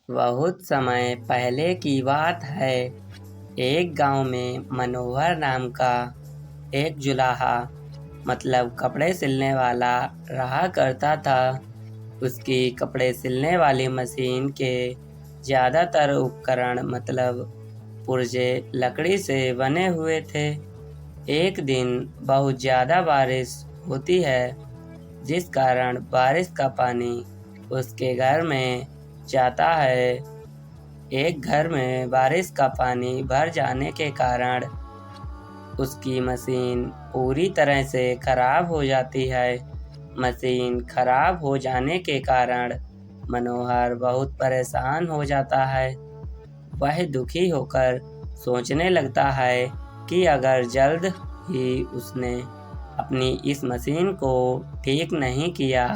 बहुत समय पहले की बात है। एक गांव में मनोहर नाम का एक जुलाहा मतलब कपड़े सिलने वाला रहा करता था। उसकी कपड़े सिलने वाली मशीन के ज़्यादातर उपकरण मतलब पुर्जे लकड़ी से बने हुए थे। एक दिन बहुत ज़्यादा बारिश होती है, जिस कारण बारिश का पानी उसके घर में जाता है। एक घर में बारिश का पानी भर जाने के कारण उसकी मशीन पूरी तरह से खराब हो जाती है। मशीन खराब हो जाने के कारण मनोहर बहुत परेशान हो जाता है। वह दुखी होकर सोचने लगता है कि अगर जल्द ही उसने अपनी इस मशीन को ठीक नहीं किया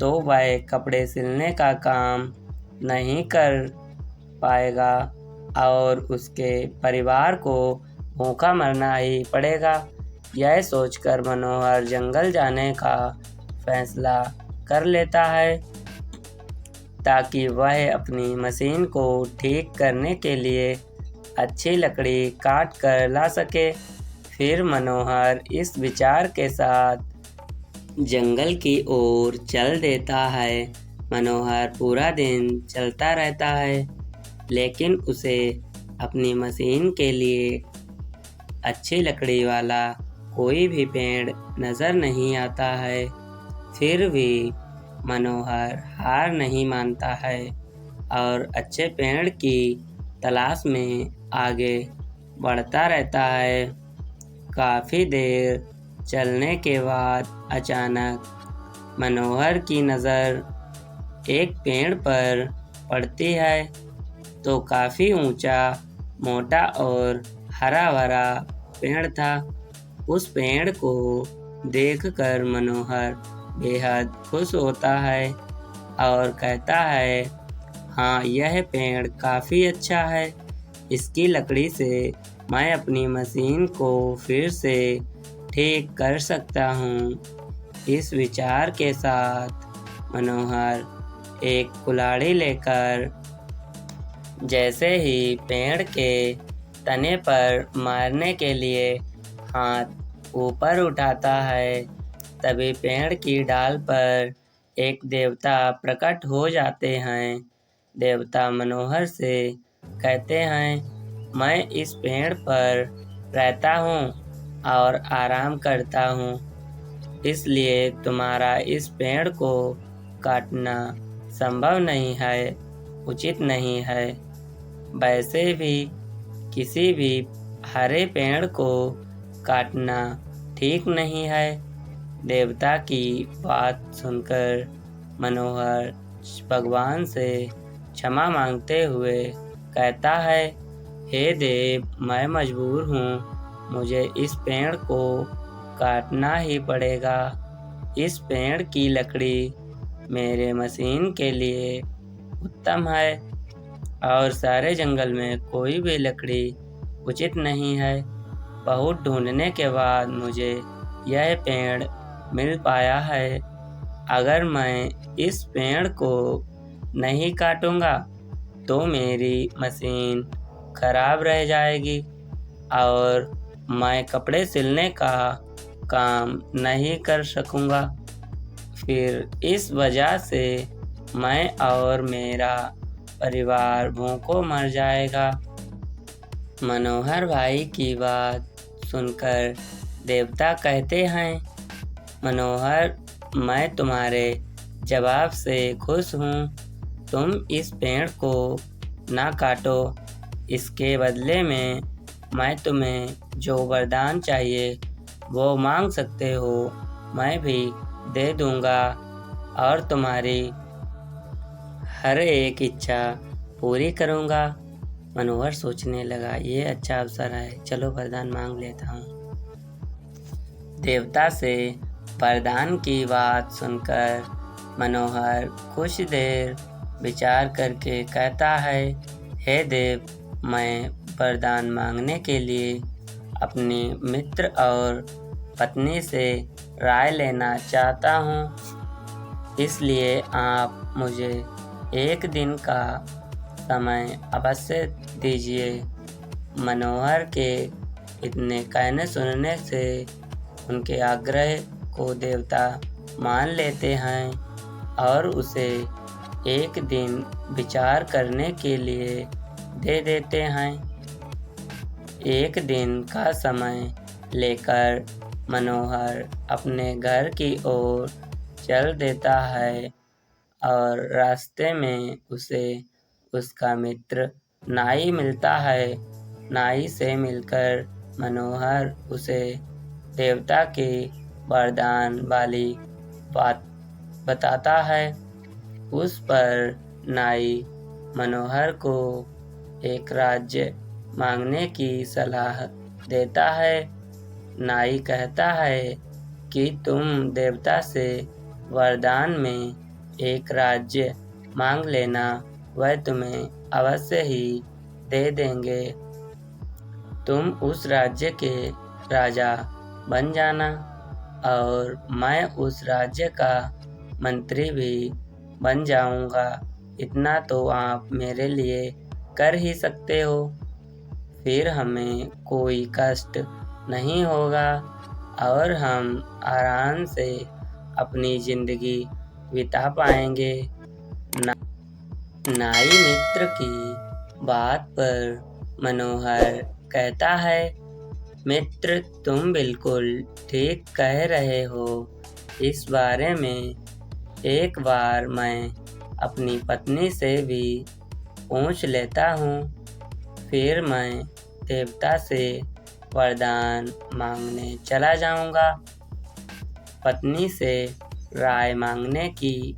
तो वह कपड़े सिलने का काम नहीं कर पाएगा और उसके परिवार को भूखा मरना ही पड़ेगा। यह सोचकर मनोहर जंगल जाने का फैसला कर लेता है ताकि वह अपनी मशीन को ठीक करने के लिए अच्छी लकड़ी काट कर ला सके। फिर मनोहर इस विचार के साथ जंगल की ओर चल देता है। मनोहर पूरा दिन चलता रहता है, लेकिन उसे अपनी मशीन के लिए अच्छी लकड़ी वाला कोई भी पेड़ नज़र नहीं आता है। फिर भी मनोहर हार नहीं मानता है और अच्छे पेड़ की तलाश में आगे बढ़ता रहता है। काफ़ी देर चलने के बाद अचानक मनोहर की नज़र एक पेड़ पर पड़ती है तो काफ़ी ऊंचा, मोटा और हरा भरा पेड़ था। उस पेड़ को देखकर मनोहर बेहद खुश होता है और कहता है, हाँ, यह पेड़ काफ़ी अच्छा है। इसकी लकड़ी से मैं अपनी मशीन को फिर से ठीक कर सकता हूँ। इस विचार के साथ मनोहर एक कुल्हाड़ी लेकर जैसे ही पेड़ के तने पर मारने के लिए हाथ ऊपर उठाता है, तभी पेड़ की डाल पर एक देवता प्रकट हो जाते हैं। देवता मनोहर से कहते हैं, मैं इस पेड़ पर रहता हूँ और आराम करता हूँ, इसलिए तुम्हारा इस पेड़ को काटना संभव नहीं है, उचित नहीं है। वैसे भी किसी भी हरे पेड़ को काटना ठीक नहीं है। देवता की बात सुनकर मनोहर भगवान से क्षमा मांगते हुए कहता है, हे देव, मैं मजबूर हूँ, मुझे इस पेड़ को काटना ही पड़ेगा। इस पेड़ की लकड़ी मेरे मशीन के लिए उत्तम है और सारे जंगल में कोई भी लकड़ी उचित नहीं है। बहुत ढूंढने के बाद मुझे यह पेड़ मिल पाया है। अगर मैं इस पेड़ को नहीं काटूंगा तो मेरी मशीन खराब रह जाएगी और मैं कपड़े सिलने का काम नहीं कर सकूंगा। फिर इस वजह से मैं और मेरा परिवार भूखों मर जाएगा। मनोहर भाई की बात सुनकर देवता कहते हैं, मनोहर, मैं तुम्हारे जवाब से खुश हूँ। तुम इस पेड़ को ना काटो। इसके बदले में मैं तुम्हें जो वरदान चाहिए वो मांग सकते हो, मैं भी दे दूँगा और तुम्हारी हर एक इच्छा पूरी करूँगा। मनोहर सोचने लगा, ये अच्छा अवसर है, चलो वरदान मांग लेता हूँ। देवता से वरदान की बात सुनकर मनोहर कुछ देर विचार करके कहता है, हे देव, मैं वरदान मांगने के लिए अपनी मित्र और पत्नी से राय लेना चाहता हूँ, इसलिए आप मुझे एक दिन का समय अवश्य दीजिए। मनोहर के इतने कहने सुनने से उनके आग्रह को देवता मान लेते हैं और उसे एक दिन विचार करने के लिए दे देते हैं। एक दिन का समय लेकर मनोहर अपने घर की ओर चल देता है और रास्ते में उसे उसका मित्र नाई मिलता है। नाई से मिलकर मनोहर उसे देवता के वरदान वाली बात बताता है। उस पर नाई मनोहर को एक राज्य मांगने की सलाह देता है। नाई कहता है कि तुम देवता से वरदान में एक राज्य मांग लेना, वह तुम्हें अवश्य ही दे देंगे। तुम उस राज्य के राजा बन जाना और मैं उस राज्य का मंत्री भी बन जाऊंगा। इतना तो आप मेरे लिए कर ही सकते हो। फिर हमें कोई कष्ट नहीं होगा और हम आराम से अपनी जिंदगी बिता पाएंगे। नाई मित्र की बात पर मनोहर कहता है, मित्र तुम बिल्कुल ठीक कह रहे हो। इस बारे में एक बार मैं अपनी पत्नी से भी पूछ लेता हूँ, फिर मैं देवता से वरदान मांगने चला जाऊंगा। पत्नी से राय मांगने की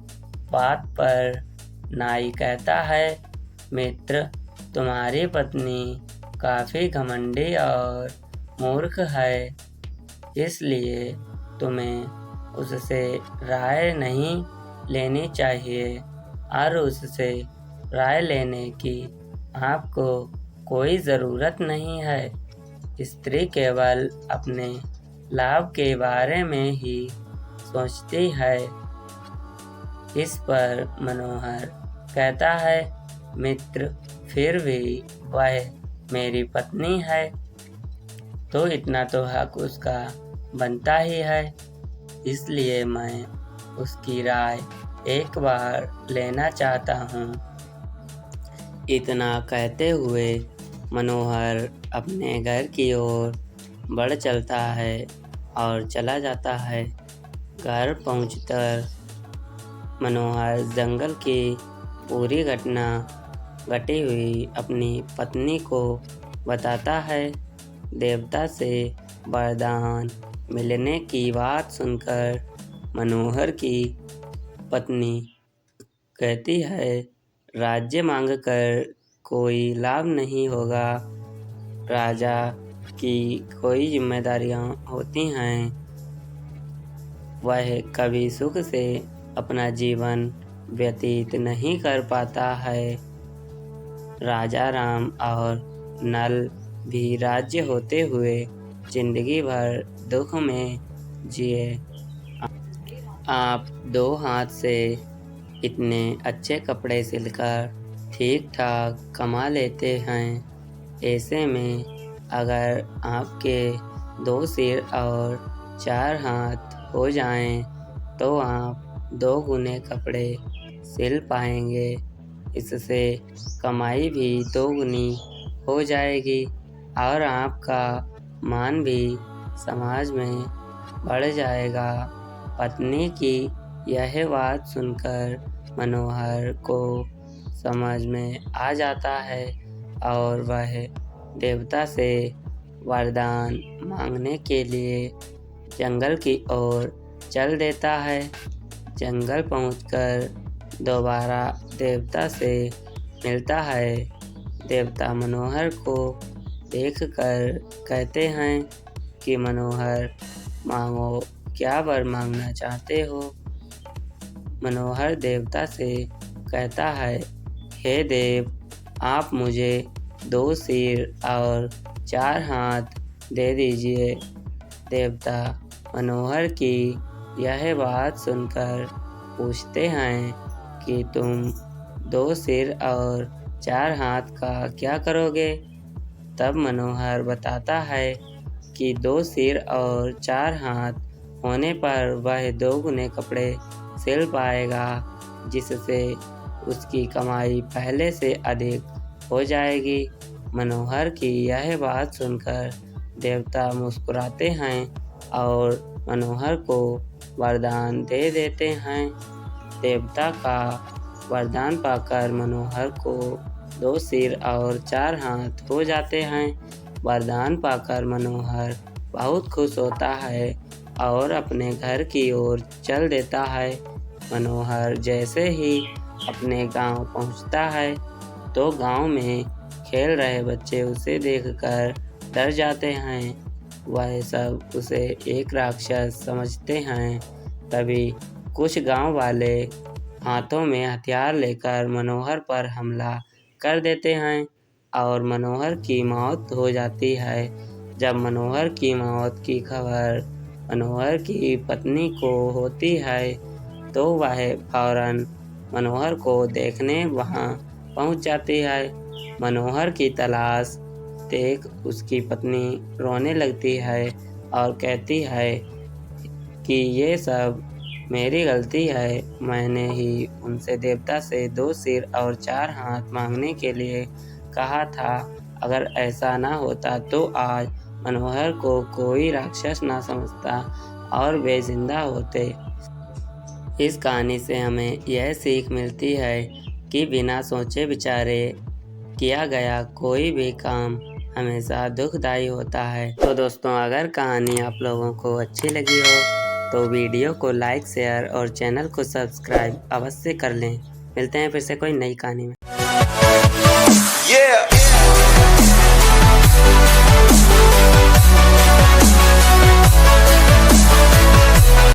बात पर नाई कहता है, मित्र तुम्हारी पत्नी काफी घमंडी और मूर्ख है, इसलिए तुम्हें उससे राय नहीं लेनी चाहिए और उससे राय लेने की आपको कोई ज़रूरत नहीं है। स्त्री केवल अपने लाभ के बारे में ही सोचती है। इस पर मनोहर कहता है, मित्र फिर भी वह मेरी पत्नी है तो इतना तो हक उसका बनता ही है, इसलिए मैं उसकी राय एक बार लेना चाहता हूँ। इतना कहते हुए मनोहर अपने घर की ओर बढ़ चलता है और चला जाता है। घर पहुंचकर मनोहर जंगल की पूरी घटना घटी हुई अपनी पत्नी को बताता है। देवता से वरदान मिलने की बात सुनकर मनोहर की पत्नी कहती है, राज्य मांगकर कोई लाभ नहीं होगा। राजा की कोई जिम्मेदारियां होती हैं, वह कभी सुख से अपना जीवन व्यतीत नहीं कर पाता है। राजा राम और नल भी राज्य होते हुए जिंदगी भर दुख में जिए। आप 2 हाथ से इतने अच्छे कपड़े सिलकर ठीक ठाक कमा लेते हैं। ऐसे में अगर आपके 2 सिर और 4 हाथ हो जाएं, तो आप 2 गुने कपड़े सिल पाएंगे। इससे कमाई भी 2 गुनी हो जाएगी और आपका मान भी समाज में बढ़ जाएगा। पत्नी की यह बात सुनकर मनोहर को समझ में आ जाता है और वह देवता से वरदान मांगने के लिए जंगल की ओर चल देता है। जंगल पहुंचकर दोबारा देवता से मिलता है। देवता मनोहर को देखकर कहते हैं कि मनोहर मांगो, क्या वर मांगना चाहते हो। मनोहर देवता से कहता है, हे देव आप मुझे 2 सिर और 4 हाथ दे दीजिए। देवता मनोहर की यह बात सुनकर पूछते हैं कि तुम 2 सिर और 4 हाथ का क्या करोगे? तब मनोहर बताता है कि 2 सिर और 4 हाथ होने पर वह 2 गुने कपड़े सिल पाएगा, जिससे उसकी कमाई पहले से अधिक हो जाएगी। मनोहर की यह बात सुनकर देवता मुस्कुराते हैं और मनोहर को वरदान दे देते हैं। देवता का वरदान पाकर मनोहर को 2 सिर और 4 हाथ हो जाते हैं। वरदान पाकर मनोहर बहुत खुश होता है और अपने घर की ओर चल देता है। मनोहर जैसे ही अपने गांव पहुंचता है तो गांव में खेल रहे बच्चे उसे देखकर डर जाते हैं। वह सब उसे एक राक्षस समझते हैं। तभी कुछ गांव वाले हाथों में हथियार लेकर मनोहर पर हमला कर देते हैं और मनोहर की मौत हो जाती है। जब मनोहर की मौत की खबर मनोहर की पत्नी को होती है तो वह फौरन मनोहर को देखने वहां पहुंच जाती है। मनोहर की तलाश देख उसकी पत्नी रोने लगती है और कहती है कि ये सब मेरी गलती है। मैंने ही उनसे देवता से 2 सिर और 4 हाथ मांगने के लिए कहा था। अगर ऐसा ना होता तो आज मनोहर को कोई राक्षस ना समझता और वे जिंदा होते। इस कहानी से हमें यह सीख मिलती है कि बिना सोचे विचारे किया गया कोई भी काम हमेशा दुखदायी होता है। तो दोस्तों, अगर कहानी आप लोगों को अच्छी लगी हो तो वीडियो को लाइक, शेयर और चैनल को सब्सक्राइब अवश्य कर लें। मिलते हैं फिर से कोई नई कहानी में।